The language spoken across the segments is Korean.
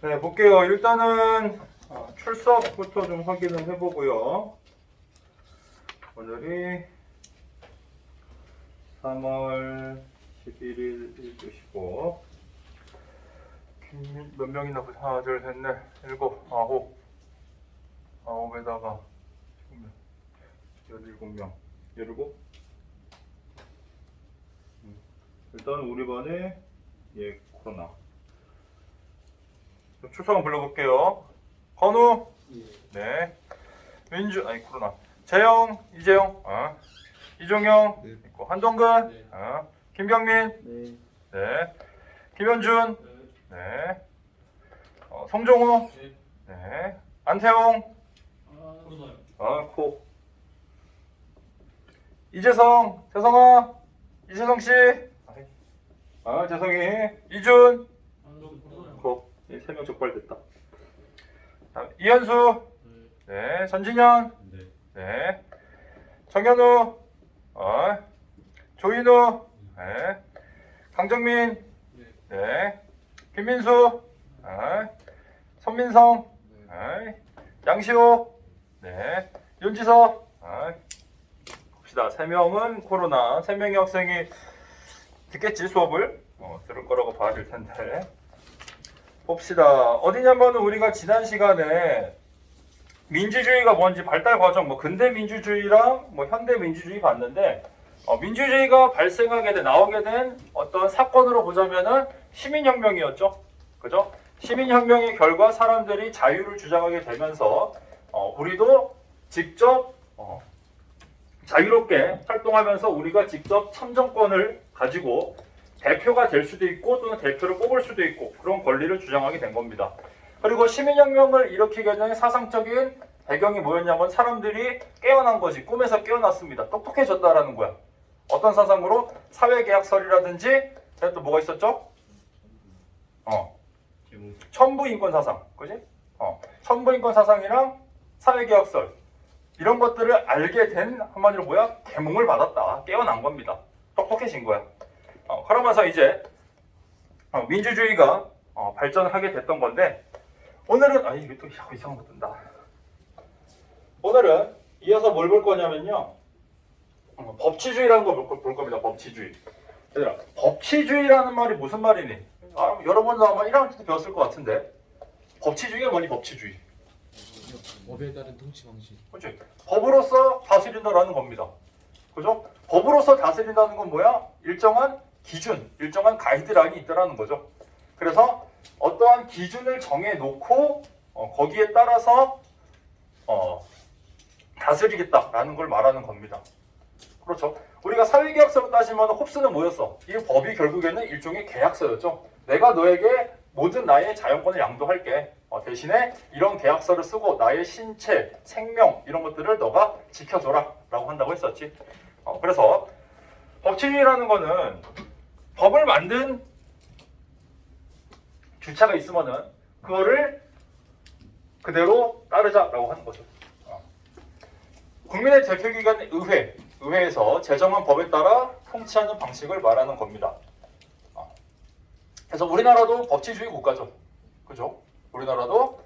네, 볼게요. 일단은 출석부터 좀 확인을 해보고요. 오늘이 3월 11일 1교시고 몇 명이나 보자. 하나, 둘, 셋, 넷, 일곱, 아홉. 아홉에다가 지금 17명. 17? 일단 우리 반에 코로나. 출석 불러볼게요. 건우. 네. 민주. 아니 코로나. 재영, 이재영. 이종영. 네. 있고 한동근. 네. 김경민. 네. 네. 김현준. 네. 송종호. 네. 네. 안태홍. 코로나요. 코. 이재성. 재성아. 이재성 씨. 재성이. 이준. 코로나요. 코. 3명 적발됐다. 이현수. 네. 전진현. 네. 네. 정현우. 조인우. 네. 강정민. 네. 김민수. 손민성. 네. 양시호. 네. 윤지석. 봅시다. 3명은 코로나. 3명의 학생이 듣겠지 수업을? 들을 거라고 봐야 될 텐데. 봅시다. 어디냐면 우리가 지난 시간에 민주주의가 뭔지 발달 과정, 근대 민주주의랑 현대 민주주의 봤는데, 민주주의가 발생하게 된, 나오게 된 어떤 사건으로 보자면은 시민혁명이었죠. 그죠? 시민혁명의 결과 사람들이 자유를 주장하게 되면서, 우리도 직접, 자유롭게 활동하면서 우리가 직접 참정권을 가지고 대표가 될 수도 있고 또는 대표를 뽑을 수도 있고 그런 권리를 주장하게 된 겁니다. 그리고 시민혁명을 일으키게 된 사상적인 배경이 뭐였냐면 사람들이 깨어난 거지. 꿈에서 깨어났습니다. 똑똑해졌다라는 거야. 어떤 사상으로? 사회계약설이라든지 또 뭐가 있었죠? 천부인권 사상. 그지? 천부인권 사상이랑 사회계약설 이런 것들을 알게 된 한마디로 뭐야? 계몽을 받았다. 깨어난 겁니다. 똑똑해진 거야. 그러면서 이제 민주주의가 발전하게 됐던 건데 오늘은 이게 또 이상한 거 뜬다. 오늘은 이어서 뭘 볼 거냐면요. 법치주의라는 걸 볼 겁니다. 법치주의. 얘들아, 법치주의라는 말이 무슨 말이니? 여러분도 아마 1학년 때 배웠을 것 같은데 법치주의가 뭐니? 법치주의. 법에 따른 통치 방식. 그렇지. 법으로서 다스린다라는 겁니다. 그죠? 법으로서 다스린다는 건 뭐야? 일정한 기준, 일정한 가이드라인이 있다라는 거죠. 그래서 어떠한 기준을 정해놓고 거기에 따라서 다스리겠다라는 걸 말하는 겁니다. 그렇죠. 우리가 사회계약서로 따지면 홉스는 뭐였어? 이 법이 결국에는 일종의 계약서였죠. 내가 너에게 모든 나의 자연권을 양도할게. 대신에 이런 계약서를 쓰고 나의 신체, 생명 이런 것들을 너가 지켜줘라 라고 한다고 했었지. 그래서 법치주의라는 거는 법을 만든 주체가 있으면은 그거를 그대로 따르자라고 하는 거죠. 국민의 대표기관인 의회에서 제정한 법에 따라 통치하는 방식을 말하는 겁니다. 그래서 우리나라도 법치주의 국가죠. 그죠? 우리나라도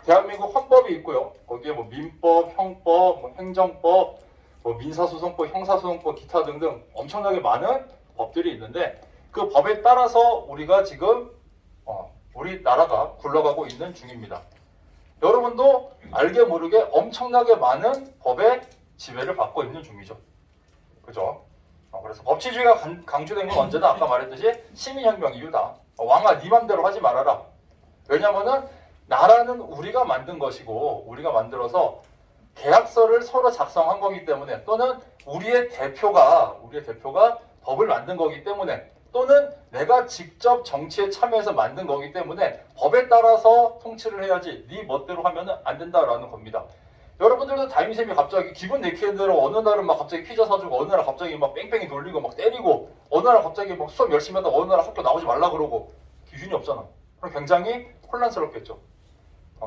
대한민국 헌법이 있고요. 거기에 민법, 형법, 행정법, 민사소송법, 형사소송법, 기타 등등 엄청나게 많은 법들이 있는데 그 법에 따라서 우리가 지금 우리나라가 굴러가고 있는 중입니다. 여러분도 알게 모르게 엄청나게 많은 법의 지배를 받고 있는 중이죠. 그죠? 그래서 법치주의가 강조된 건 언제나 아까 말했듯이 시민혁명 이유다. 왕아 네 맘대로 하지 말아라. 왜냐면은 나라는 우리가 만든 것이고 우리가 만들어서 계약서를 서로 작성한 거기 때문에 또는 우리의 대표가 법을 만든 거기 때문에 또는 내가 직접 정치에 참여해서 만든 거기 때문에 법에 따라서 통치를 해야지 네 멋대로 하면은 안 된다라는 겁니다. 여러분들도 다임쌤이 갑자기 기분 내키는 대로 어느 날은 막 갑자기 피자 사주고 어느 날 갑자기 막 뺑뺑이 돌리고 막 때리고 어느 날 갑자기 막 수업 열심히 하다가 어느 날 학교 나오지 말라 그러고 기준이 없잖아. 그럼 굉장히 혼란스럽겠죠.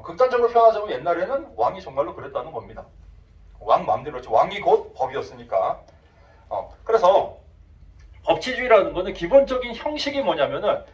극단적으로 표현하자면 옛날에는 왕이 정말로 그랬다는 겁니다. 왕 마음대로 했죠. 왕이 곧 법이었으니까. 그래서 법치주의라는 거는 기본적인 형식은 뭐냐면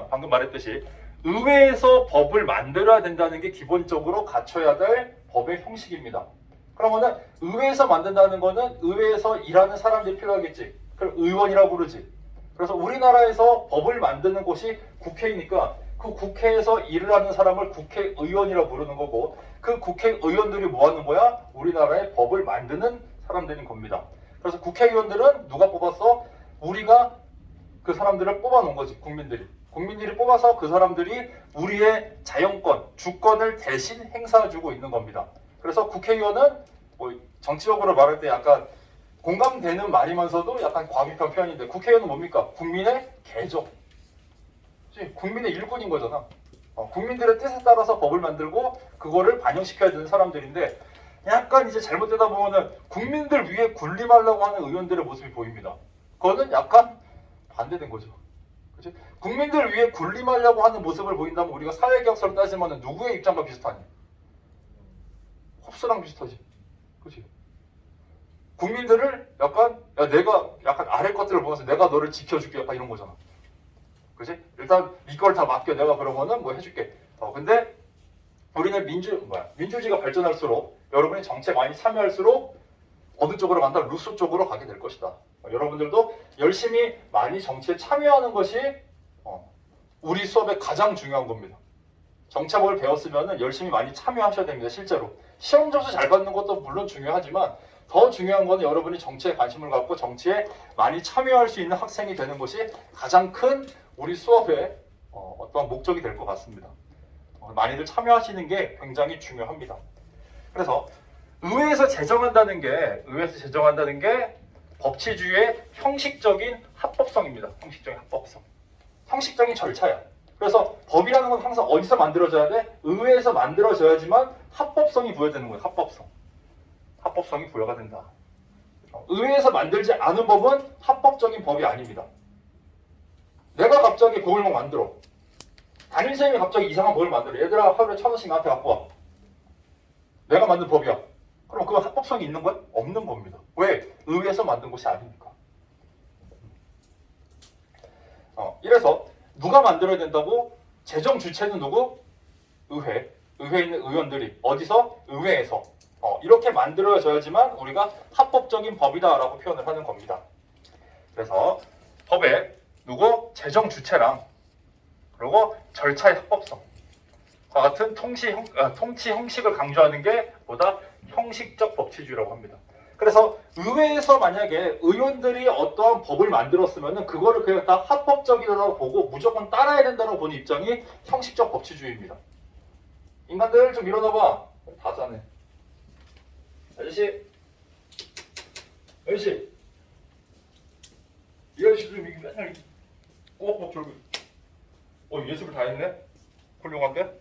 방금 말했듯이 의회에서 법을 만들어야 된다는 게 기본적으로 갖춰야 될 법의 형식입니다. 그러면은 의회에서 만든다는 거는 의회에서 일하는 사람들이 필요하겠지. 그럼 의원이라고 부르지. 그래서 우리나라에서 법을 만드는 곳이 국회이니까 그 국회에서 일을 하는 사람을 국회의원이라고 부르는 거고, 그 국회의원들이 뭐 하는 거야? 우리나라의 법을 만드는 사람들인 겁니다. 그래서 국회의원들은 누가 뽑았어? 우리가 그 사람들을 뽑아놓은 거지. 국민들이 뽑아서 그 사람들이 우리의 자연권, 주권을 대신 행사해주고 있는 겁니다. 그래서 국회의원은 뭐 정치적으로 말할 때 약간 공감되는 말이면서도 약간 과격한 표현인데, 국회의원은 뭡니까? 국민의 개죠. 국민의 일꾼인 거잖아. 국민들의 뜻에 따라서 법을 만들고 그거를 반영시켜야 되는 사람들인데, 약간 이제 잘못되다 보면은 국민들 위해 군림하려고 하는 의원들의 모습이 보입니다. 그거는 약간 반대된 거죠. 그치? 국민들 위해 군림하려고 하는 모습을 보인다면 우리가 사회계약서를 따지면 누구의 입장과 비슷하니? 홉스랑 비슷하지. 그치? 국민들을 약간, 야, 내가 약간 아래 것들을 보면서 내가 너를 지켜줄게, 약간 이런 거잖아. 그치? 일단 네 걸 다 맡겨, 내가 그러면은 뭐 해줄게. 근데 우리는 민주주의가 발전할수록, 여러분이 정치에 많이 참여할수록 어느 쪽으로 간다? 루소 쪽으로 가게 될 것이다. 여러분들도 열심히 많이 정치에 참여하는 것이 우리 수업의 가장 중요한 겁니다. 정치학을 배웠으면 열심히 많이 참여하셔야 됩니다. 실제로 시험 점수 잘 받는 것도 물론 중요하지만 더 중요한 건 여러분이 정치에 관심을 갖고 정치에 많이 참여할 수 있는 학생이 되는 것이 가장 큰 우리 수업의 어떤 목적이 될 것 같습니다. 많이들 참여하시는 게 굉장히 중요합니다. 그래서 의회에서 제정한다는 게 법치주의의 형식적인 합법성입니다. 형식적인 합법성. 형식적인 절차야. 그래서 법이라는 건 항상 어디서 만들어져야 돼? 의회에서 만들어져야지만 합법성이 부여되는 거예요. 합법성이 부여가 된다. 의회에서 만들지 않은 법은 합법적인 법이 아닙니다. 내가 갑자기 법을 막 만들어. 담임선생님이 갑자기 이상한 법을 만들어. 얘들아, 하루에 1,000원씩 나한테 갖고 와. 내가 만든 법이야. 그럼 그건 합법성이 있는 거야? 없는 겁니다. 왜? 의회에서 만든 것이 아니니까. 이래서 누가 만들어야 된다고? 재정 주체는 누구? 의회. 의회에 있는 의원들이. 어디서? 의회에서. 이렇게 만들어져야지만 우리가 합법적인 법이다라고 표현을 하는 겁니다. 그래서 법에 누구? 재정 주체랑 그리고 절차의 합법성과 같은 통치 형식을 강조하는 게 보다 형식적 법치주의라고 합니다. 그래서 의회에서 만약에 의원들이 어떠한 법을 만들었으면 그거를 그냥 다 합법적이라고 보고 무조건 따라야 된다고 보는 입장이 형식적 법치주의입니다. 인간들 좀 일어나봐. 다 자네. 아저씨, 이 아저씨 좀 이게 맨날 꼬박꼬박 졸고. 예습을 다 했네. 훌륭한데.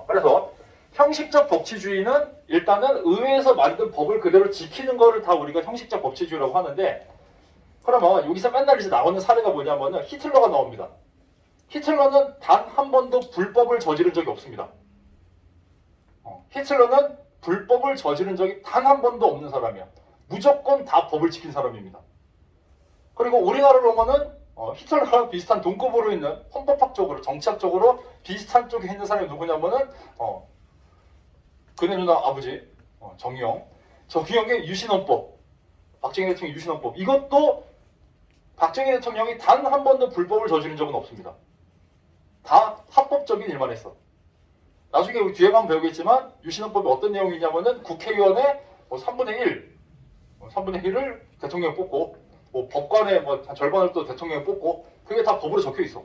그래서 형식적 법치주의는 일단은 의회에서 만든 법을 그대로 지키는 거를 다 우리가 형식적 법치주의라고 하는데, 그러면 여기서 맨날 이제 나오는 사례가 뭐냐면은 히틀러가 나옵니다. 히틀러는 단 한 번도 불법을 저지른 적이 없습니다. 히틀러는 불법을 저지른 적이 단 한 번도 없는 사람이야. 무조건 다 법을 지킨 사람입니다. 그리고 우리나라로 보면은 히틀러랑 비슷한 동급으로 있는 헌법학적으로, 정치학적으로 비슷한 쪽에 있는 사람이 누구냐면은 그네 누나 아버지 정의용의 유신헌법, 박정희 대통령 유신헌법, 이것도 박정희 대통령이 단 한 번도 불법을 저지른 적은 없습니다. 다 합법적인 일만 했어. 나중에 뒤에 가면 배우겠지만 유신헌법이 어떤 내용이냐면은 국회의원의 3분의 1을 대통령이 뽑고 법관의 절반을 또 대통령이 뽑고, 그게 다 법으로 적혀 있어.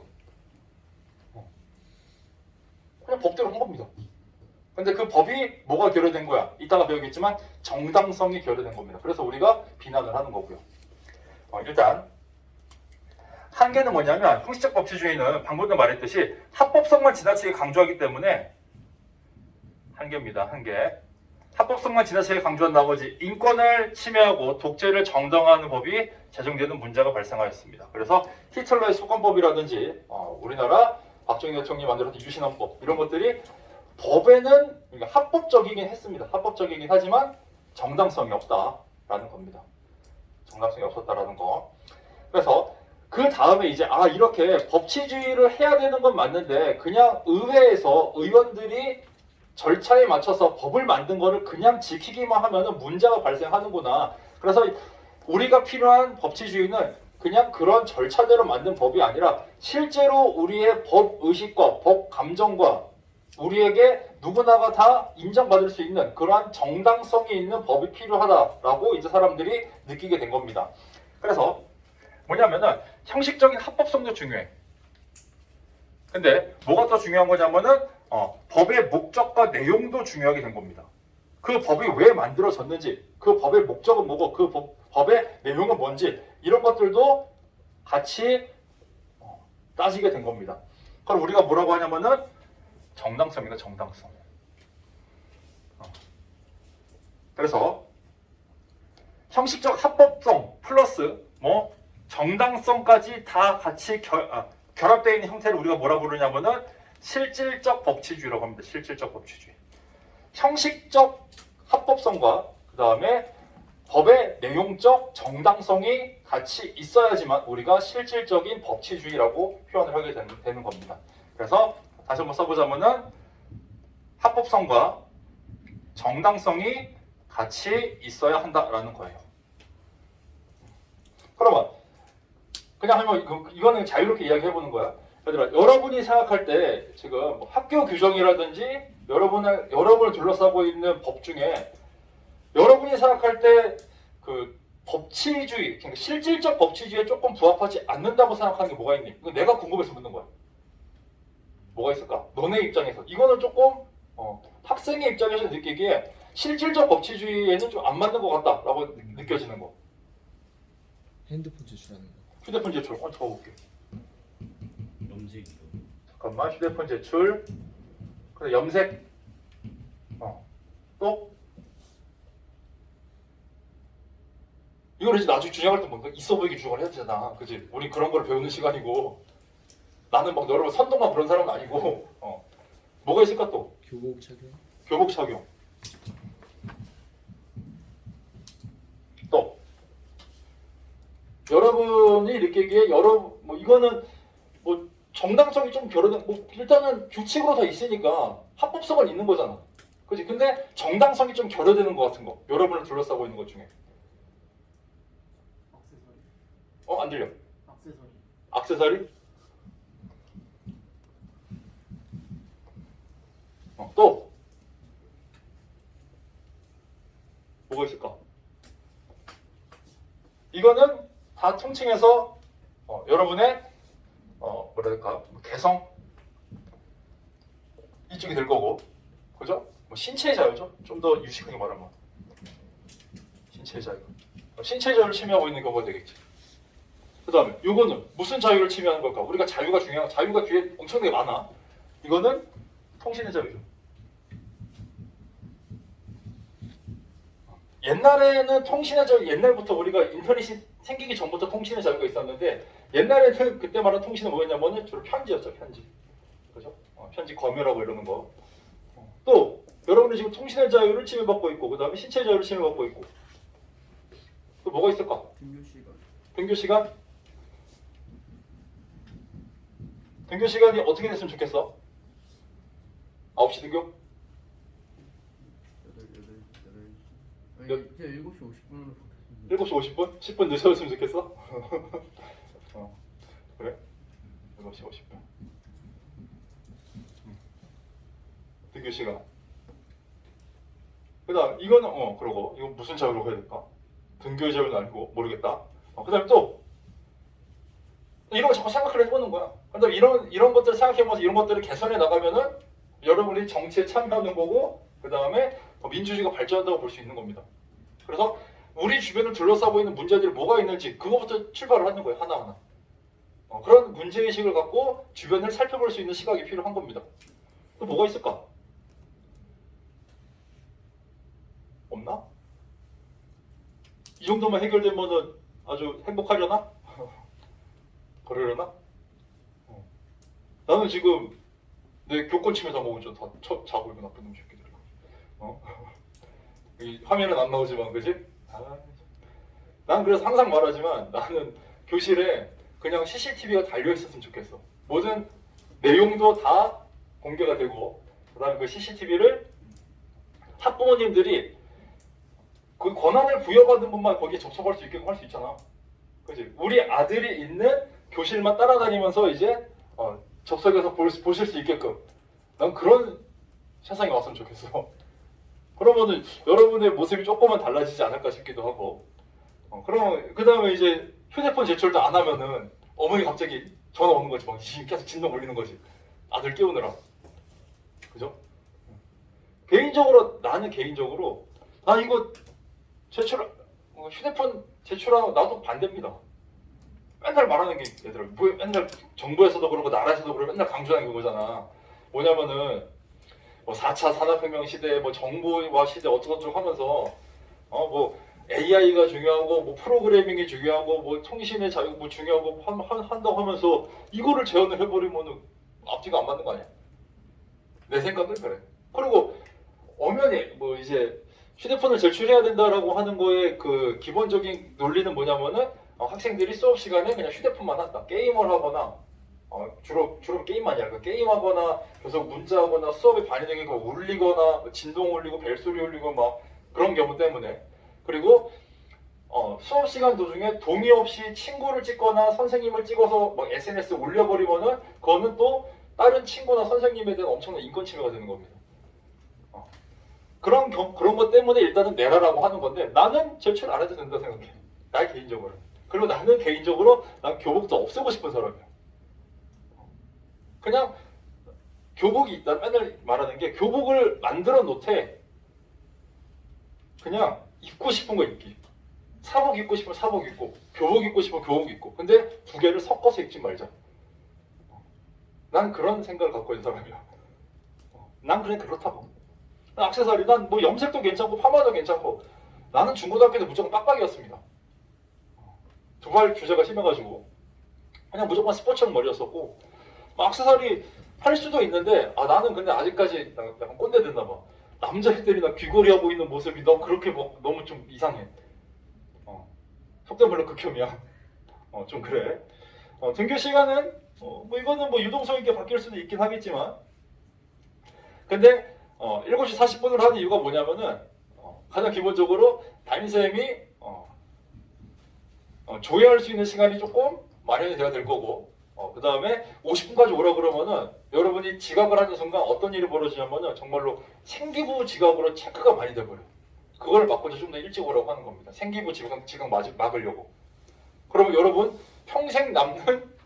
그냥 법대로 한 겁니다. 근데 그 법이 뭐가 결여된 거야? 이따가 배우겠지만 정당성이 결여된 겁니다. 그래서 우리가 비난을 하는 거고요. 일단 한계는 뭐냐면, 형식적 법치주의는 방금도 말했듯이 합법성만 지나치게 강조하기 때문에 한계입니다. 한계. 합법성만 지나치게 강조한 나머지 인권을 침해하고 독재를 정당화하는 법이 제정되는 문제가 발생하였습니다. 그래서 히틀러의 수권법이라든지 우리나라 박정희 대통령이 만들었던 유신헌법, 이런 것들이 법에는 합법적이긴 했습니다. 합법적이긴 하지만 정당성이 없다라는 겁니다. 정당성이 없었다라는 거. 그래서 그 다음에 이제 이렇게 법치주의를 해야 되는 건 맞는데 그냥 의회에서 의원들이 절차에 맞춰서 법을 만든 거를 그냥 지키기만 하면은 문제가 발생하는구나. 그래서 우리가 필요한 법치주의는 그냥 그런 절차대로 만든 법이 아니라 실제로 우리의 법 의식과 법 감정과 우리에게 누구나가 다 인정받을 수 있는 그러한 정당성이 있는 법이 필요하다라고 이제 사람들이 느끼게 된 겁니다. 그래서 뭐냐면은 형식적인 합법성도 중요해. 근데 뭐가 더 중요한 거냐면은 법의 목적과 내용도 중요하게 된 겁니다. 그 법이 왜 만들어졌는지, 그 법의 목적은 뭐고, 그 법의 내용은 뭔지 이런 것들도 같이 따지게 된 겁니다. 그럼 우리가 뭐라고 하냐면은 정당성이다, 정당성. 그래서 형식적 합법성 플러스 정당성까지 다 같이 결합되어 있는 형태를 우리가 뭐라 부르냐면은 실질적 법치주의라고 합니다. 실질적 법치주의. 형식적 합법성과 그 다음에 법의 내용적 정당성이 같이 있어야지만 우리가 실질적인 법치주의라고 표현을 하게 되는 겁니다. 그래서 다시 한번 써보자면은 합법성과 정당성이 같이 있어야 한다라는 거예요. 그러면 그냥 한번 이거는 자유롭게 이야기해보는 거야. 얘들아, 여러분이 생각할 때 지금 학교 규정이라든지 여러분을 둘러싸고 있는 법 중에 여러분이 생각할 때 그 법치주의, 그러니까 실질적 법치주의에 조금 부합하지 않는다고 생각하는 게 뭐가 있니? 이거 내가 궁금해서 묻는 거야. 뭐가 있을까? 너네 입장에서 이거는 조금 학생의 입장에서 느끼기에 실질적 법치주의에는 좀 안 맞는 것 같다라고 느껴지는 거. 핸드폰 제출하는 거. 휴대폰 제출. 적어볼게. 염색이요. 잠깐만. 휴대폰 제출. 그래, 염색. 또 이걸 이제 나중에 주장할 때 뭔가 있어 보이게 주장을 해야 되잖아. 그지? 우리 그런 걸 배우는 시간이고 나는 막 여러분 선동만 그런 사람은 아니고 뭐가 있을까 또? 교복 착용. 교복 착용. 또 여러분이 느끼기에 이거는 정당성이 좀 결여된 일단은 규칙으로 다 있으니까 합법성은 있는 거잖아. 그지? 근데 정당성이 좀 결여되는 것 같은 거. 여러분을 둘러싸고 있는 것 중에. 액세서리. 안 들려. 액세서리. 액세서리? 또 뭐가 있을까? 이거는 다 통칭해서 여러분의 뭐랄까 개성 이쪽이 될 거고, 그죠? 신체의 자유죠. 좀 더 유식하게 말하면 신체의 자유. 신체의 자유를 침해하고 있는 경우가 되겠지. 그 다음에 이거는 무슨 자유를 침해하는 걸까? 우리가 자유가 중요한 자유가 뒤에 엄청나게 많아. 이거는 통신의 자유죠. 옛날에는 통신의 자유, 옛날부터 우리가 인터넷이 생기기 전부터 통신의 자유가 있었는데 옛날에는 그때 말한 통신은 뭐였냐면은 주로 편지였죠. 편지. 그죠? 편지 검열하고 이러는 거. 또 여러분이 지금 통신의 자유를 침해받고 있고 그 다음에 신체의 자유를 침해받고 있고 또 뭐가 있을까? 등교 시간. 등교 시간? 등교 시간이 어떻게 됐으면 좋겠어? 9시 등교? 7시 50분으로 7시 50분? 10분 늦어졌으면 좋겠어? 그래? 7시 50분. 등교 시간. 그 다음, 이거는, 그러고, 이거 무슨 자유로 해야 될까? 등교 자유는 아니고, 모르겠다. 그 다음에 또, 이런 거 자꾸 생각을 해보는 거야. 그 다음에 이런 것들을 생각해보면서 이런 것들을 개선해 나가면은 여러분이 정치에 참여하는 거고, 그 다음에 민주주의가 발전한다고 볼 수 있는 겁니다. 그래서 우리 주변을 둘러싸고 있는 문제들이 뭐가 있는지 그거부터 출발을 하는 거예요. 하나하나. 그런 문제의식을 갖고 주변을 살펴볼 수 있는 시각이 필요한 겁니다. 또 뭐가 있을까? 없나? 이 정도만 해결되면은 아주 행복하려나? 그러려나? 나는 지금 내 교권 침해 당하고 다 자고 있고 나쁜 놈 새끼들. 이 화면은 안 나오지만 그지? 난 그래서 항상 말하지만 나는 교실에 그냥 CCTV가 달려 있었으면 좋겠어. 모든 내용도 다 공개가 되고, 그다음에 그 CCTV를 학부모님들이 그 권한을 부여받은 분만 거기에 접속할 수 있게끔 할 수 있잖아. 그지? 우리 아들이 있는 교실만 따라다니면서 이제 접속해서 보실 수 있게끔. 난 그런 세상이 왔으면 좋겠어. 그러면은 여러분의 모습이 조금은 달라지지 않을까 싶기도 하고. 그럼 그 다음에 이제 휴대폰 제출도 안 하면은 어머니 갑자기 전화 오는 거지. 막 계속 진동 올리는 거지. 아들 깨우느라. 그죠? 나는 개인적으로 난 이거 휴대폰 제출하는 거 나도 반대입니다. 맨날 말하는 게 얘들아, 뭐 맨날 정부에서도 그러고 나라에서도 그러고 맨날 강조하는 그거잖아. 뭐냐면은 뭐 4차 산업혁명 시대, 뭐 정보화 시대 어쩌고저쩌고 하면서 뭐 AI가 중요하고 뭐 프로그래밍이 중요하고 뭐 통신의 자유 뭐 중요하고 한다고 하면서 이거를 제한을 해버리면은 앞뒤가 안 맞는 거 아니야? 내 생각은 그래. 그리고 엄연히 뭐 이제 휴대폰을 제출해야 된다라고 하는 거에 그 기본적인 논리는 뭐냐면은 학생들이 수업 시간에 그냥 휴대폰만 한다. 게임을 하거나 주로 게임만이 아니라 게임하거나 계속 문자하거나 수업에 반영되게 울리거나 진동 울리고 벨소리 울리고 막 그런 경우 때문에. 그리고 수업 시간 도중에 동의 없이 친구를 찍거나 선생님을 찍어서 막 SNS에 올려버리면은 그거는 또 다른 친구나 선생님에 대한 엄청난 인권 침해가 되는 겁니다. 그런 것 때문에 일단은 내라라고 하는 건데 나는 제출 안 해도 된다 생각해. 나 개인적으로. 그리고 나는 개인적으로 난 교복도 없애고 싶은 사람이야. 그냥 교복이 난 맨날 말하는 게 교복을 만들어 놓되 그냥 입고 싶은 거 입기. 사복 입고 싶으면 사복 입고 교복 입고 싶으면 교복 입고. 근데 두 개를 섞어서 입지 말자. 난 그런 생각을 갖고 있는 사람이야. 난 그냥 그렇다고. 액세서리 난 뭐 염색도 괜찮고 파마도 괜찮고 나는 중고등학교 때 무조건 빡빡이었습니다. 두발 규제가 심해가지고 그냥 무조건 스포츠형 머리였었고 액세서리 할 수도 있는데 나는 근데 아직까지 약간 꼰대 됐나 봐. 남자애들이 나 귀걸이 하고 있는 모습이 너무 그렇게 뭐 너무 좀 이상해. 속된 말로 극혐이야. 좀 그래. 등교 시간은 뭐 이거는 뭐 유동성 있게 바뀔 수도 있긴 하겠지만 근데 7시 40분으로 하는 이유가 뭐냐면은 가장 기본적으로 담임선생님이 조회할 수 있는 시간이 조금 마련이 돼야 될 거고 그 다음에 50분까지 오라 그러면은 여러분이 지각을 하는 순간 어떤 일이 벌어지냐면은 정말로 생기부 지각으로 체크가 많이 돼버려. 그걸 막고자 좀 더 일찍 오라고 하는 겁니다. 생기부 지각 막으려고. 그러면 여러분 평생 남는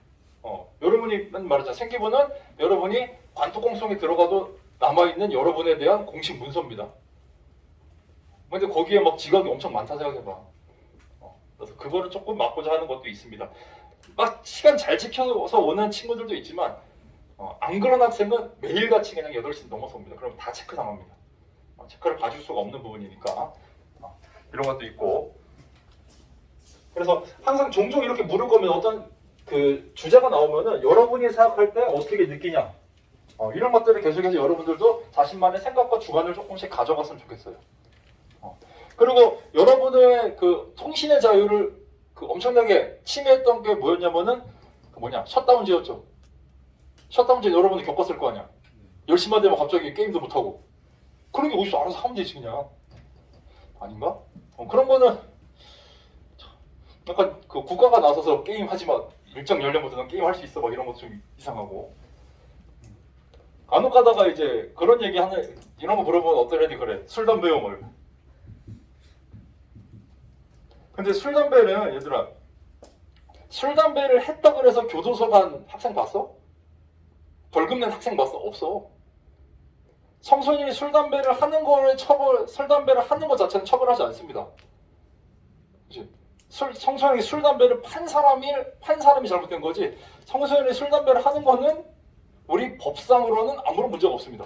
여러분이 말하자 생기부는 여러분이 관뚜껑송에 들어가도 남아있는 여러분에 대한 공식 문서입니다. 근데 거기에 막 지각이 엄청 많다 생각해봐. 그래서 그거를 조금 막고자 하는 것도 있습니다. 막 시간 잘 지켜서 오는 친구들도 있지만 안 그런 학생은 매일같이 그냥 8시 넘어서 옵니다. 그럼 다 체크 당합니다. 체크를 봐줄 수가 없는 부분이니까 이런 것도 있고 그래서 항상 종종 이렇게 물을 거면 어떤 그 주제가 나오면은 여러분이 생각할 때 어떻게 느끼냐 이런 것들을 계속해서 여러분들도 자신만의 생각과 주관을 조금씩 가져갔으면 좋겠어요. 그리고 여러분의 그 통신의 자유를 그 엄청나게 침해했던 게 뭐였냐면은 셧다운제였죠. 셧다운제 여러분이 겪었을 거 아니야. 10시만 되면 갑자기 게임도 못하고 그런 게 어디서 알아서 하면 되지 그냥. 아닌가? 그런 거는 약간 그 국가가 나서서 게임 하지 마. 일정 연령부터 넌 게임 할 수 있어. 막 이런 것도 좀 이상하고. 간혹 가다가 이제 그런 얘기 하는 이런 거 물어보면 어떤 애들이 그래. 술 담배 용을. 근데 술 담배는 얘들아 술 담배를 했다 그래서 교도소 간 학생 봤어? 벌금 낸 학생 봤어? 없어. 청소년이 술 담배를 하는 거를 술 담배를 하는 것 자체는 처벌하지 않습니다. 그치? 청소년이 술 담배를 판 사람이 잘못된 거지. 청소년이 술 담배를 하는 거는 우리 법상으로는 아무런 문제가 없습니다.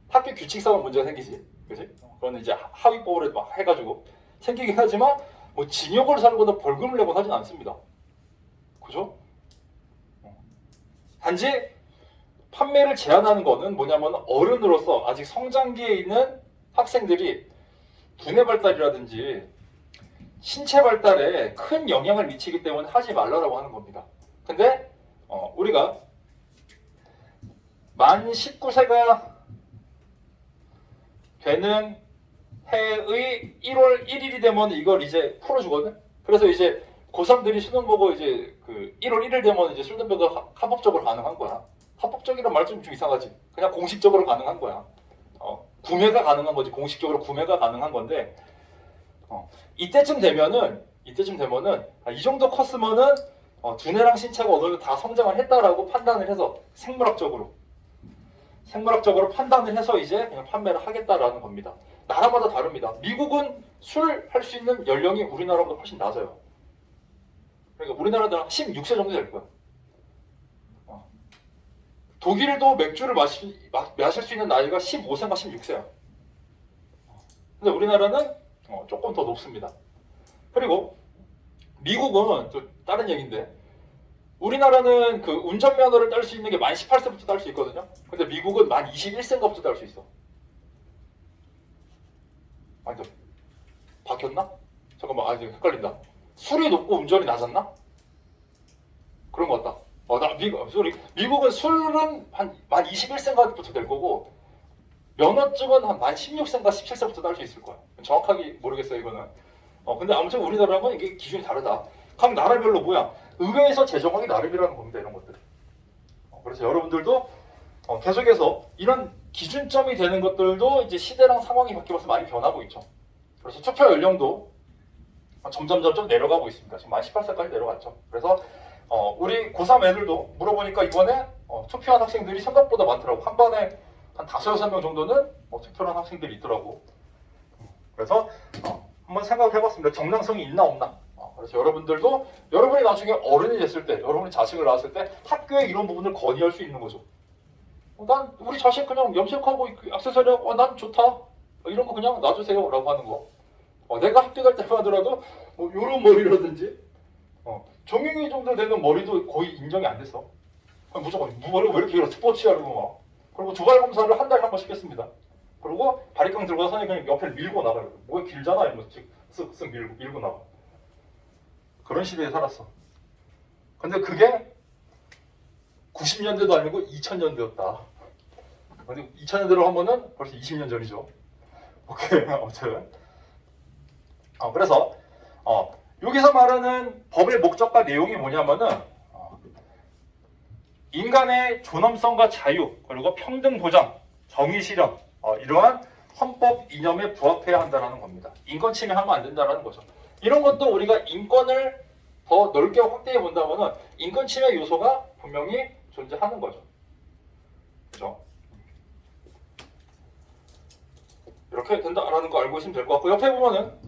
학교 규칙상은 문제가 생기지, 그렇지? 그거는 이제 하위법으로 막 해가지고 생기긴 하지만 뭐 징역을 살거나 벌금을 내거나 하진 않습니다. 그죠? 단지 판매를 제한하는 거는 뭐냐면 어른으로서 아직 성장기에 있는 학생들이 두뇌 발달이라든지 신체 발달에 큰 영향을 미치기 때문에 하지 말라라고 하는 겁니다. 근데 우리가 만 19세가 되는 해의 1월 1일이 되면 이걸 이제 풀어주거든. 그래서 이제 고3들이 수능 보고 이제 그 1월 1일 되면 이제 수능배가 합법적으로 가능한 거야. 합법적이란 말 좀 이상하지. 그냥 공식적으로 가능한 거야. 구매가 가능한 거지. 공식적으로 구매가 가능한 건데 이때쯤 되면은 이 정도 컸으면은 두뇌랑 신체가 어느 정도 다 성장을 했다라고 판단을 해서 생물학적으로 판단을 해서 이제 그냥 판매를 하겠다라는 겁니다. 나라마다 다릅니다. 미국은 술 할 수 있는 연령이 우리나라보다 훨씬 낮아요. 그러니까 우리나라는 16세 정도 될 거야. 독일도 맥주를 마실 수 있는 나이가 15세인가 16세야. 근데 우리나라는 조금 더 높습니다. 그리고 미국은 또 다른 얘기인데 우리나라는 그 운전면허를 딸 수 있는 게 만 18세부터 딸 수 있거든요. 근데 미국은 만 21세인가부터 딸 수 있어. 아니, 바뀌었나? 잠깐만, 헷갈린다. 술이 높고 운전이 낮았나? 그런 것 같다. 미국은 술은 한 만 21세인가부터 될 거고 면허증은 한 만 16세인가 17세부터 딸 수 있을 거야. 정확하게 모르겠어요, 이거는. 근데 아무튼 우리나라는 이게 기준이 다르다. 각 나라별로 뭐야? 의회에서 제정하기 나름이라는 겁니다, 이런 것들. 그래서 여러분들도 계속해서 이런 기준점이 되는 것들도 이제 시대랑 상황이 바뀌면서 많이 변하고 있죠. 그래서 투표 연령도 점점 내려가고 있습니다. 지금 만 18세까지 내려갔죠. 그래서 우리 고3 애들도 물어보니까 이번에 투표한 학생들이 생각보다 많더라고. 한 반에 한 5-6명 정도는 투표한 학생들이 있더라고. 그래서 한번 생각을 해봤습니다. 정당성이 있나 없나. 그래서 여러분들도 여러분이 나중에 어른이 됐을 때, 여러분이 자식을 낳았을 때 학교에 이런 부분을 건의할 수 있는 거죠. 난 우리 자식 그냥 염색하고 액세서리하고 난 좋다. 이런 거 그냥 놔주세요 라고 하는 거. 내가 학교 갈 때만 하더라도 이런 머리라든지 정영이 정도 되는 머리도 거의 인정이 안 됐어. 무조건 머리가 왜 이렇게 길어? 스포츠야 그러고 막. 그리고 두발 검사를 한 달에 한 번씩 했습니다. 그리고 바리깡 들고 와서 그냥 옆에 밀고 나가요. 뭐가 길잖아 이러면서 쓱쓱 밀고 나가. 그런 시대에 살았어. 근데 그게 90년대도 아니고 2000년대였다. 근데 2000년대로 하면은 벌써 20년 전이죠. 오케이, 아무튼. 그래서 여기서 말하는 법의 목적과 내용이 뭐냐면은 인간의 존엄성과 자유 그리고 평등 보장, 정의 실현 이러한 헌법 이념에 부합해야 한다는 겁니다. 인권 침해하면 안 된다는 거죠. 이런 것도 우리가 인권을 더 넓게 확대해 본다면은 인권 침해 요소가 분명히 존재하는 거죠. 그죠? 이렇게 된다라는 거 알고 있으면 될 것 같고 옆에 보면은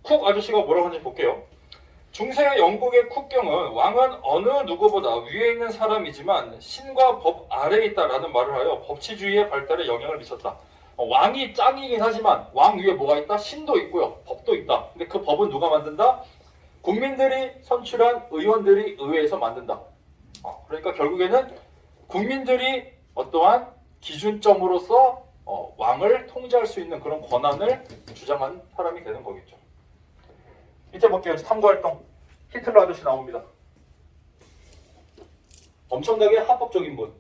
쿡 아저씨가 뭐라고 하는지 볼게요. 중세 영국의 쿡경은 왕은 어느 누구보다 위에 있는 사람이지만 신과 법 아래에 있다라는 말을 하여 법치주의의 발달에 영향을 미쳤다. 왕이 짱이긴 하지만 왕 위에 뭐가 있다? 신도 있고요. 법도 있다. 근데 그 법은 누가 만든다? 국민들이 선출한 의원들이 의회에서 만든다. 그러니까 결국에는 국민들이 어떠한 기준점으로서 왕을 통제할 수 있는 그런 권한을 주장한 사람이 되는 거겠죠. 밑에 볼게요. 탐구활동. 히틀러 아저씨 나옵니다. 엄청나게 합법적인 분.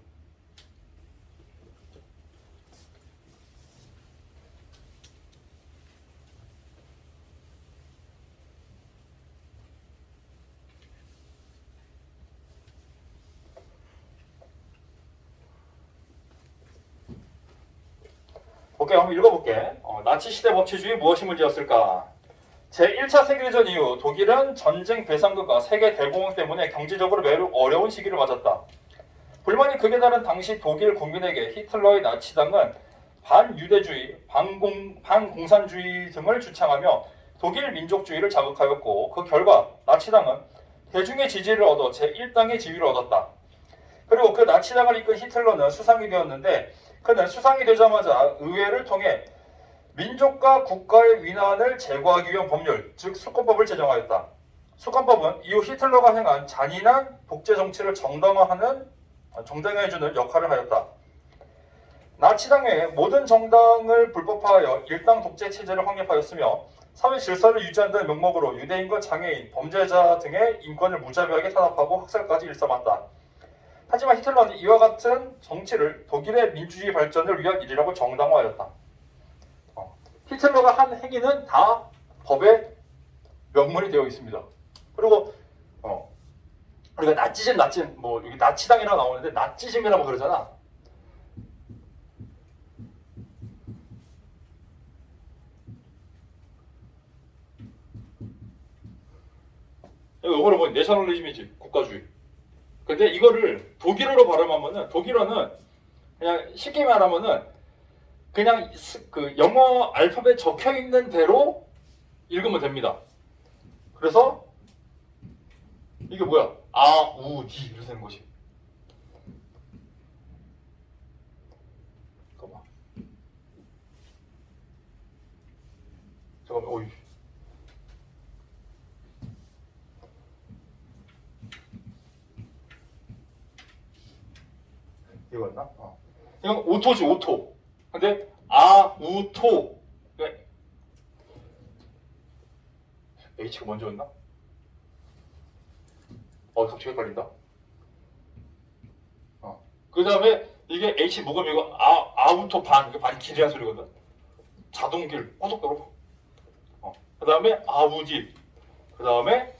볼게요. 한번 읽어볼게. 나치 시대 법치주의 무엇이 문제였을까? 제1차 세계대전 이후 독일은 전쟁 배상금과 세계 대공황 때문에 경제적으로 매우 어려운 시기를 맞았다. 불만이 극에 달한 당시 독일 국민에게 히틀러의 나치당은 반유대주의, 반공산주의 등을 주창하며 독일 민족주의를 자극하였고 그 결과 나치당은 대중의 지지를 얻어 제1당의 지위를 얻었다. 그리고 그 나치당을 이끈 히틀러는 수상이 되었는데 그는 수상이 되자마자 의회를 통해 민족과 국가의 위난을 제거하기 위한 법률, 즉 수권법을 제정하였다. 수권법은 이후 히틀러가 행한 잔인한 독재 정치를 정당화해주는 역할을 하였다. 나치당 외 모든 정당을 불법화하여 일당 독재 체제를 확립하였으며 사회 질서를 유지한다는 명목으로 유대인과 장애인, 범죄자 등의 인권을 무자비하게 탄압하고 학살까지 일삼았다. 하지만 히틀러는 이와 같은 정치를 독일의 민주주의 발전을 위한 일이라고 정당화하였다. 히틀러가 한 행위는 다 법에 명문이 되어 있습니다. 그리고 우리가 나치즘 뭐 여기 나치당이라고 나오는데 나치즘이라고 그러잖아. 이거는 뭐 내셔널리즘이지, 국가주의. 근데 이거를 독일어로 발음하면은 독일어는 그냥 쉽게 말하면은 그냥 그 영어 알파벳 적혀 있는 대로 읽으면 됩니다. 그래서 이게 뭐야? 아, 우, 디 이렇게 되는 것이. 잠깐만, 오이. 이거였나? 이건 오토지, 오토. 근데 아, 우, 토. H가 먼저였나? 갑자기 헷갈린다. 그 다음에 이게 H 모음이고 아우토 반, 이게 반이 길이란 소리거든. 자동길, 고속도로. 그 다음에 아우디. 그 다음에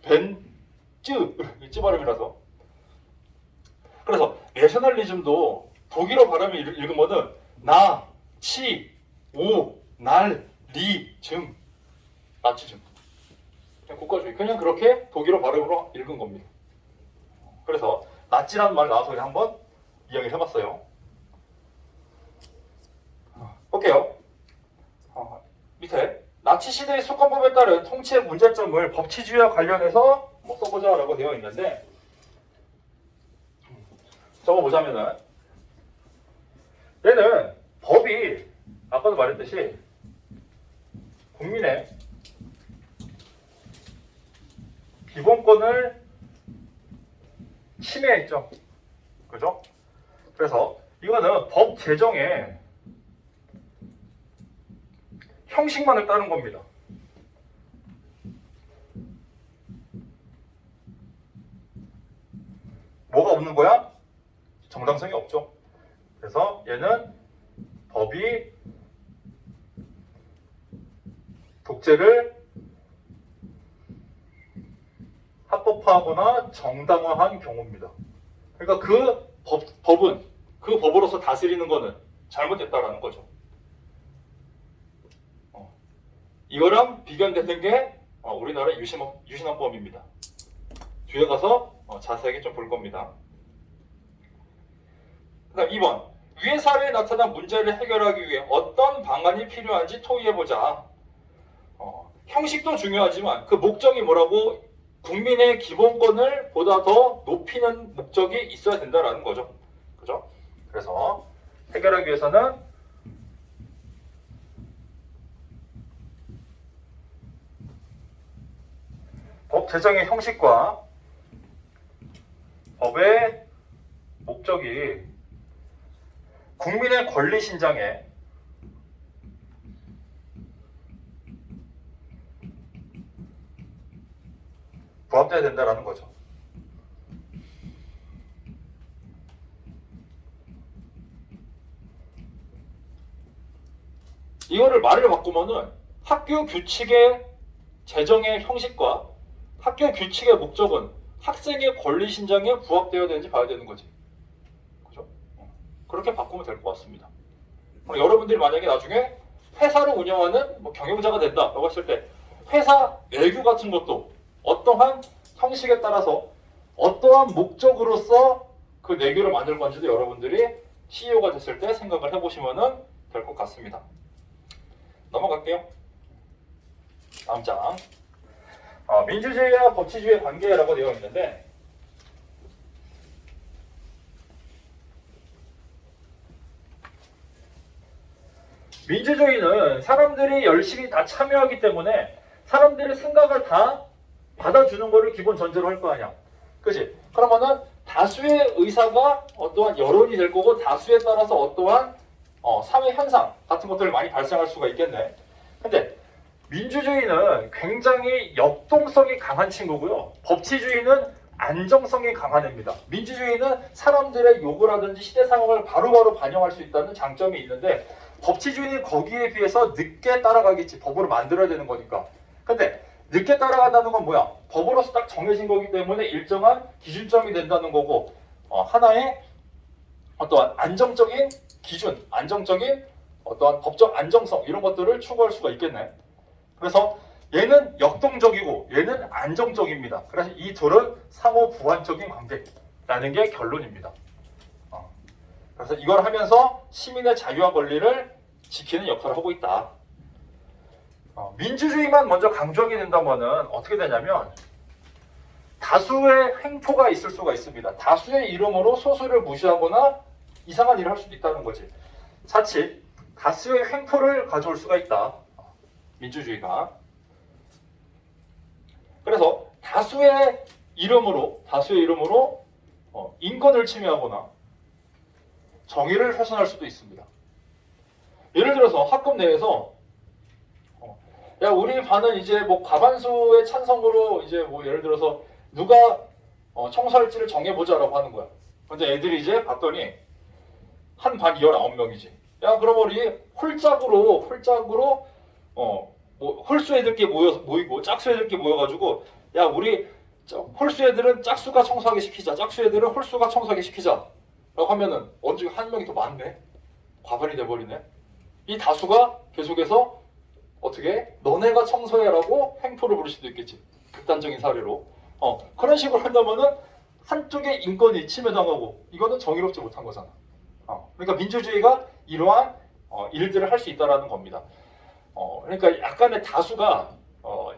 벤쯔, 쯔 발음이라서. 그래서 내셔널리즘도 독일어 발음이 읽으면은 나, 치, 오, 날, 리, 즘, 나치즘. 그냥 국가주의. 그냥 그렇게 독일어 발음으로 읽은 겁니다. 그래서 나치라는 말 나와서 그냥 한번 이야기를 해봤어요. 볼게요. 밑에 나치 시대의 수권법에 따른 통치의 문제점을 법치주의와 관련해서 써보자라고 되어 있는데, 적어보자면은 얘는 법이 아까도 말했듯이 국민의 기본권을 침해했죠. 그죠? 그래서 이거는 법 제정에 형식만을 따른 겁니다. 뭐가 없는 거야? 정당성이 없죠. 그래서 얘는 법이 독재를 합법화하거나 정당화한 경우입니다. 그러니까 그 법은 그 법으로서 다스리는 거는 잘못됐다라는 거죠. 이거랑 비견되는 게 우리나라 유신헌법입니다. 뒤에 가서 자세하게 좀 볼 겁니다. 그다음 2번. 위의 사회에 나타난 문제를 해결하기 위해 어떤 방안이 필요한지 토의해보자. 형식도 중요하지만 그 목적이 뭐라고? 국민의 기본권을 보다 더 높이는 목적이 있어야 된다라는 거죠. 그죠? 그래서 해결하기 위해서는 법 제정의 형식과 법의 목적이 국민의 권리 신장에 부합돼야 된다라는 거죠. 이거를 말을 바꾸면은 학교 규칙의 제정의 형식과 학교 규칙의 목적은 학생의 권리 신장에 부합되어야 되는지 봐야 되는 거지. 그죠? 그렇게 바꾸면 될 것 같습니다. 여러분들이 만약에 나중에 회사를 운영하는 경영자가 된다라고 했을 때 회사 내규 같은 것도 어떠한 형식에 따라서 어떠한 목적으로서 그 내규를 만들 건지도 여러분들이 CEO가 됐을 때 생각을 해보시면 될 것 같습니다. 넘어갈게요. 다음 장. 민주주의와 법치주의의 관계라고 되어 있는데, 민주주의는 사람들이 열심히 다 참여하기 때문에 사람들의 생각을 다 받아주는 거를 기본 전제로 할 거 아니야. 그치? 그러면은 다수의 의사가 어떠한 여론이 될 거고 다수에 따라서 어떠한 사회 현상 같은 것들을 많이 발생할 수가 있겠네. 근데 민주주의는 굉장히 역동성이 강한 친구고요. 법치주의는 안정성이 강한 애입니다. 민주주의는 사람들의 요구라든지 시대 상황을 바로바로 반영할 수 있다는 장점이 있는데 법치주의는 거기에 비해서 늦게 따라가겠지. 법으로 만들어야 되는 거니까. 근데 늦게 따라간다는 건 뭐야? 법으로서 딱 정해진 거기 때문에 일정한 기준점이 된다는 거고 하나의 어떠한 안정적인 기준, 안정적인 어떠한 법적 안정성 이런 것들을 추구할 수가 있겠네. 그래서 얘는 역동적이고 얘는 안정적입니다. 그래서 이 둘은 상호 부환적인 관계라는 게 결론입니다. 그래서 이걸 하면서 시민의 자유와 권리를 지키는 역할을 하고 있다. 민주주의만 먼저 강조하게 된다면 어떻게 되냐면 다수의 횡포가 있을 수가 있습니다. 다수의 이름으로 소수를 무시하거나 이상한 일을 할 수도 있다는 거지. 자칫 다수의 횡포를 가져올 수가 있다. 민주주의가. 그래서 다수의 이름으로 인권을 침해하거나 정의를 훼손할 수도 있습니다. 예를 들어서 학급 내에서 야 우리 반은 이제 뭐 과반수의 찬성으로 이제 뭐 예를 들어서 누가 청소할지를 정해보자라고 하는 거야. 근데 애들이 이제 봤더니 한 반 19명이지. 야 그럼 우리 홀짝으로 뭐 홀수 애들끼리 모이고 짝수 애들끼리 모여가지고 야 우리 홀수 애들은 짝수가 청소하게 시키자. 짝수 애들은 홀수가 청소하게 시키자. 라고 하면은 어느 중에 한 명이 더 많네. 과반이 돼버리네. 이 다수가 계속해서 어떻게 너네가 청소해라고 횡포를 부릴 수도 있겠지. 극단적인 사례로. 그런 식으로 한다면은 한쪽의 인권이 침해당하고 이거는 정의롭지 못한 거잖아. 그러니까 민주주의가 이러한 일들을 할 수 있다라는 겁니다. 그러니까 약간의 다수가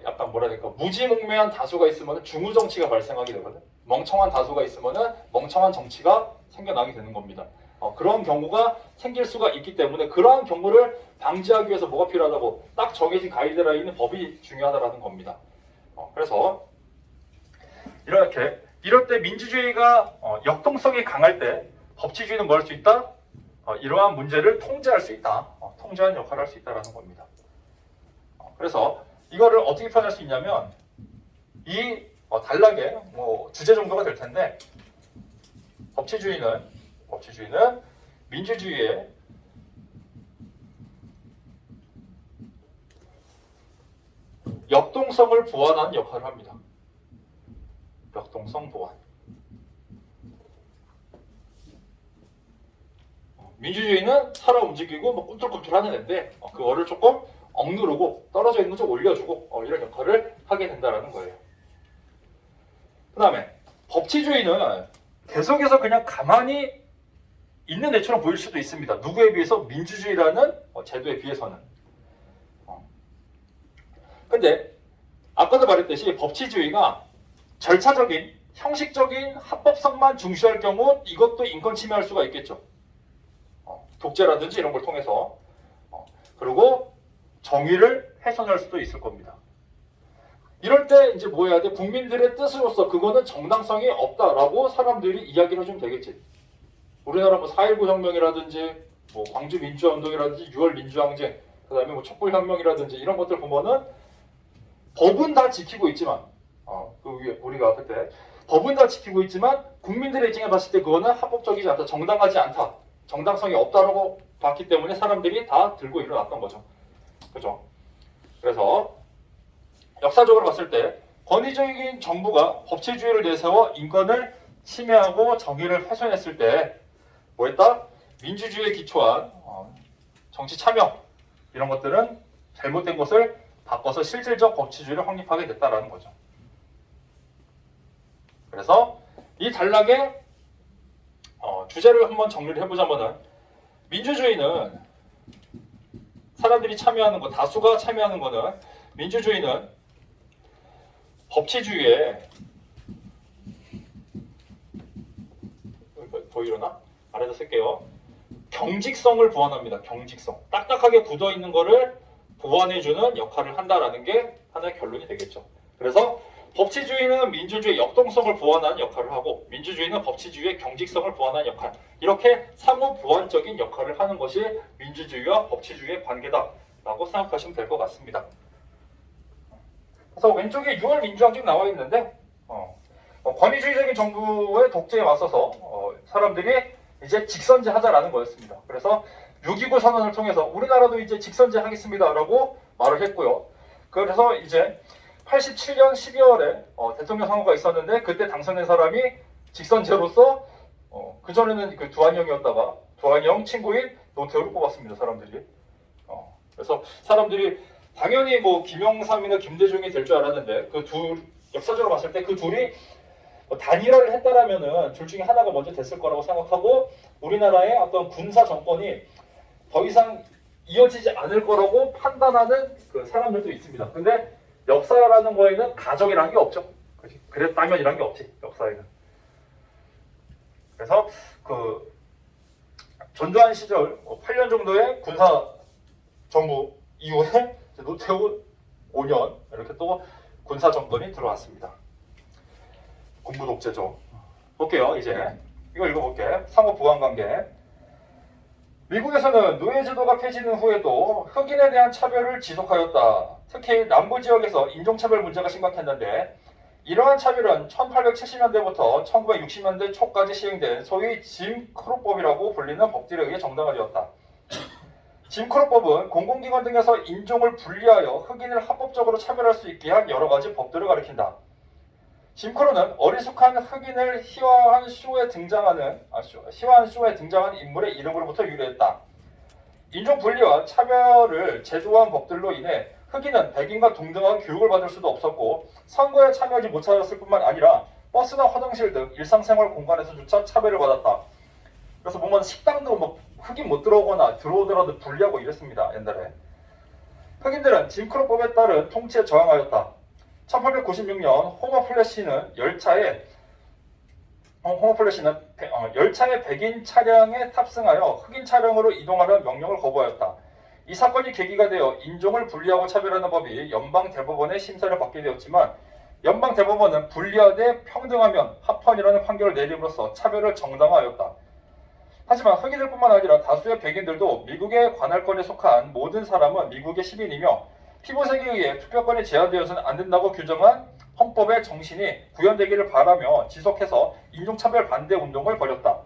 약간 뭐라 해야 될까 무지몽매한 다수가 있으면 중우 정치가 발생하게 되거든. 멍청한 다수가 있으면 멍청한 정치가 생겨나게 되는 겁니다. 그런 경우가 생길 수가 있기 때문에 그러한 경우를 방지하기 위해서 뭐가 필요하다고 딱 정해진 가이드라인은 법이 중요하다라는 겁니다. 그래서 이럴 때 민주주의가 역동성이 강할 때 법치주의는 뭐 할 수 있다? 이러한 문제를 통제할 수 있다. 통제하는 역할을 할 수 있다는 겁니다. 그래서 이거를 어떻게 표현할 수 있냐면 이 단락의 주제 정도가 될 텐데 법치주의는 민주주의의 역동성을 보완하는 역할을 합니다. 역동성 보완. 민주주의는 살아 움직이고 뭐 꿈틀꿈틀하는 애인데 그거를 조금 억누르고 떨어져 있는 거 좀 올려주고 이런 역할을 하게 된다는 거예요. 그 다음에 법치주의는 계속해서 그냥 가만히 있는 애처럼 보일 수도 있습니다. 누구에 비해서? 민주주의라는 제도에 비해서는. 근데 아까도 말했듯이 법치주의가 절차적인, 형식적인 합법성만 중시할 경우 이것도 인권 침해할 수가 있겠죠. 독재라든지 이런 걸 통해서. 그리고 정의를 훼손할 수도 있을 겁니다. 이럴 때 이제 뭐 해야 돼? 국민들의 뜻으로서 그거는 정당성이 없다라고 사람들이 이야기를 해주면 되겠지. 우리나라 뭐 4.19 혁명이라든지 뭐 광주 민주화운동이라든지 6월 민주항쟁 그 다음에 뭐 촛불혁명이라든지 이런 것들 보면은 법은 다 지키고 있지만 우리가 그때 법은 다 지키고 있지만 국민들의 입장에 봤을 때 그거는 합법적이지 않다, 정당하지 않다, 정당성이 없다라고 봤기 때문에 사람들이 다 들고 일어났던 거죠. 그죠? 그래서 역사적으로 봤을 때 권위적인 정부가 법치주의를 내세워 인권을 침해하고 정의를 훼손했을 때 뭐했다? 민주주의에 기초한 정치 참여 이런 것들은 잘못된 것을 바꿔서 실질적 법치주의를 확립하게 됐다라는 거죠. 그래서 이 단락의 주제를 한번 정리를 해보자면은 민주주의는 사람들이 참여하는 것, 다수가 참여하는 거는 민주주의는 법치주의에 보이려나? 아래다 쓸게요. 경직성을 보완합니다. 경직성. 딱딱하게 굳어있는 거를 보완해주는 역할을 한다라는 게 하나의 결론이 되겠죠. 그래서 법치주의는 민주주의의 역동성을 보완하는 역할을 하고 민주주의는 법치주의의 경직성을 보완하는 역할, 이렇게 상호 보완적인 역할을 하는 것이 민주주의와 법치주의의 관계다 라고 생각하시면 될 것 같습니다. 그래서 왼쪽에 6월 민주항쟁 나와 있는데 권위주의적인 정부의 독재에 맞서서 사람들이 이제 직선제 하자라는 거였습니다. 그래서 6.29 선언을 통해서 우리나라도 이제 직선제 하겠습니다라고 말을 했고요. 그래서 이제 87년 12월에 대통령 선거가 있었는데 그때 당선된 사람이 직선제로서 그전에는 그 두한영이었다가 두한영 친구인 노태우를 뽑았습니다. 사람들이. 그래서 사람들이 당연히 뭐 김영삼이나 김대중이 될 줄 알았는데 그 둘 역사적으로 봤을 때 그 둘이 단일화를 했다라면은 둘 중에 하나가 먼저 됐을 거라고 생각하고 우리나라의 어떤 군사 정권이 더 이상 이어지지 않을 거라고 판단하는 그 사람들도 있습니다. 근데 역사라는 거에는 가정이라는 게 없죠. 그랬다면이라는 게 없지 역사에는. 그래서 그 전두환 시절 8년 정도의 군사 정부 이후에 노태우 5년 이렇게 또 군사 정권이 들어왔습니다. 군부 독재죠. 볼게요. 이제 이거 읽어볼게. 상호 보완 관계. 미국에서는 노예 제도가 폐지된 후에도 흑인에 대한 차별을 지속하였다. 특히 남부 지역에서 인종차별 문제가 심각했는데 이러한 차별은 1870년대부터 1960년대 초까지 시행된 소위 짐 크로법이라고 불리는 법들에 의해 정당화되었다. 짐 크로법은 공공기관 등에서 인종을 분리하여 흑인을 합법적으로 차별할 수 있게 한 여러 가지 법들을 가리킨다. 짐 크로는 어리숙한 흑인을 희화한 쇼에 등장하는 인물의 이름으로부터 유래했다. 인종 분리와 차별을 제도한 법들로 인해 흑인은 백인과 동등한 교육을 받을 수도 없었고 선거에 참여하지 못하였을 뿐만 아니라 버스나 화장실 등 일상생활 공간에서조차 차별을 받았다. 그래서 보면 식당도 뭐 흑인 못 들어오거나 들어오더라도 분리하고 이랬습니다. 옛날에. 흑인들은 짐 크로법에 따른 통치에 저항하였다. 1896년 호머 플래시는 열차에 백인 차량에 탑승하여 흑인 차량으로 이동하는 명령을 거부하였다. 이 사건이 계기가 되어 인종을 분리하고 차별하는 법이 연방 대법원의 심사를 받게 되었지만 연방 대법원은 분리하되 평등하면 합헌이라는 판결을 내림으로써 차별을 정당화하였다. 하지만 흑인들뿐만 아니라 다수의 백인들도 미국의 관할권에 속한 모든 사람은 미국의 시민이며 피부색에 의해 투표권이 제한되어서는 안 된다고 규정한 헌법의 정신이 구현되기를 바라며 지속해서 인종차별 반대 운동을 벌였다.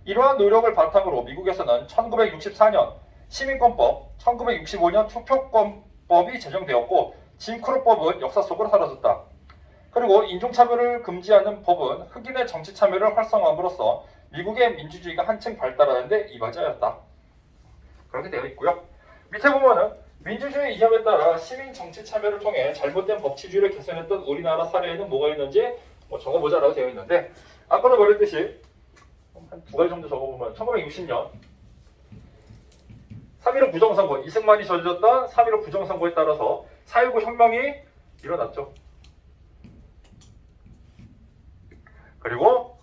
이러한 노력을 바탕으로 미국에서는 1964년 시민권법, 1965년 투표권법이 제정되었고 짐 크로법은 역사 속으로 사라졌다. 그리고 인종차별을 금지하는 법은 흑인의 정치 참여를 활성화함으로써 미국의 민주주의가 한층 발달하는데 이바지하였다. 그렇게 되어 있고요. 밑에 보면은 민주주의 이념에 따라 시민 정치 참여를 통해 잘못된 법치주의를 개선했던 우리나라 사례에는 뭐가 있는지 적어보자라고 되어 있는데 아까도 말했듯이 한 두 가지 정도 적어보면 1960년 3.15 부정선거, 이승만이 저질렀던 3.15 부정선거에 따라서 4.19 혁명이 일어났죠. 그리고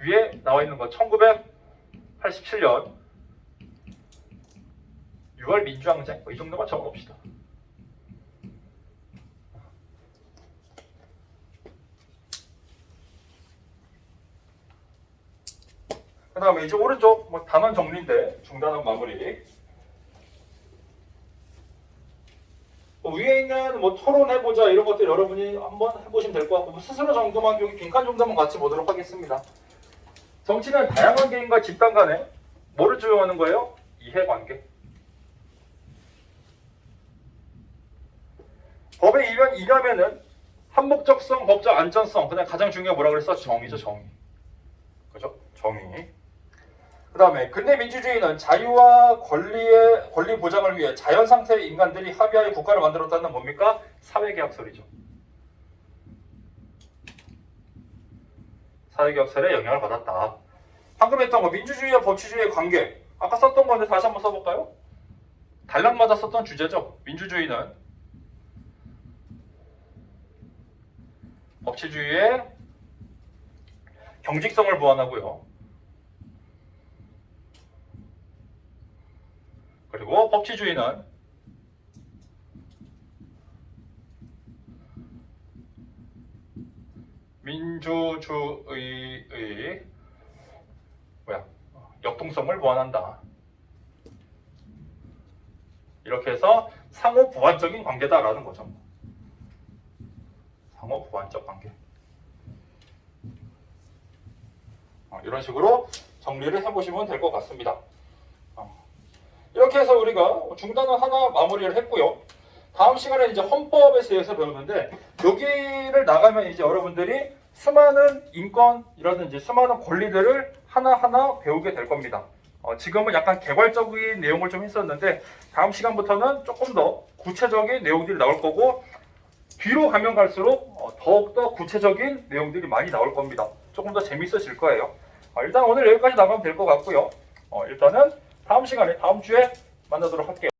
위에 나와 있는 거 1987년 6월 민주항쟁 이 정도만 적어봅시다. 그 다음에 이제 오른쪽 단원 정리인데 중단원 마무리. 위에 있는 토론해보자 이런 것들 여러분이 한번 해보시면 될 것 같고 스스로 정도만 여기 빈칸 정도만 같이 보도록 하겠습니다. 정치는 다양한 개인과 집단 간에 뭐를 조용하는 거예요? 이해관계. 법의 이념에는 한목적성, 법적 안전성, 그다음 가장 중요한 뭐라 그랬어? 정의죠, 정의. 그죠? 정의. 그 다음에 근대 민주주의는 자유와 권리 보장을 위해 자연 상태의 인간들이 합의하여 국가를 만들었다는 뭡니까? 사회계약설이죠. 사회계약설에 영향을 받았다. 방금 했던 거 민주주의와 법치주의의 관계. 아까 썼던 건데 다시 한번 써볼까요? 단락마다 썼던 주제죠. 민주주의는 법치주의의 경직성을 보완하고요. 그리고 법치주의는 민주주의의 역동성을 보완한다. 이렇게 해서 상호 보완적인 관계다라는 거죠. 상호 보완적 관계. 이런 식으로 정리를 해보시면 될 것 같습니다. 이렇게 해서 우리가 중단은 하나 마무리를 했고요. 다음 시간에 이제 헌법에 대해서 배우는데 여기를 나가면 이제 여러분들이 수많은 인권이라든지 수많은 권리들을 하나하나 배우게 될 겁니다. 지금은 약간 개괄적인 내용을 좀 했었는데 다음 시간부터는 조금 더 구체적인 내용들이 나올 거고 뒤로 가면 갈수록 더욱더 구체적인 내용들이 많이 나올 겁니다. 조금 더 재밌어질 거예요. 일단 오늘 여기까지 나가면 될 것 같고요. 일단은 다음 시간에 다음 주에 만나도록 할게요.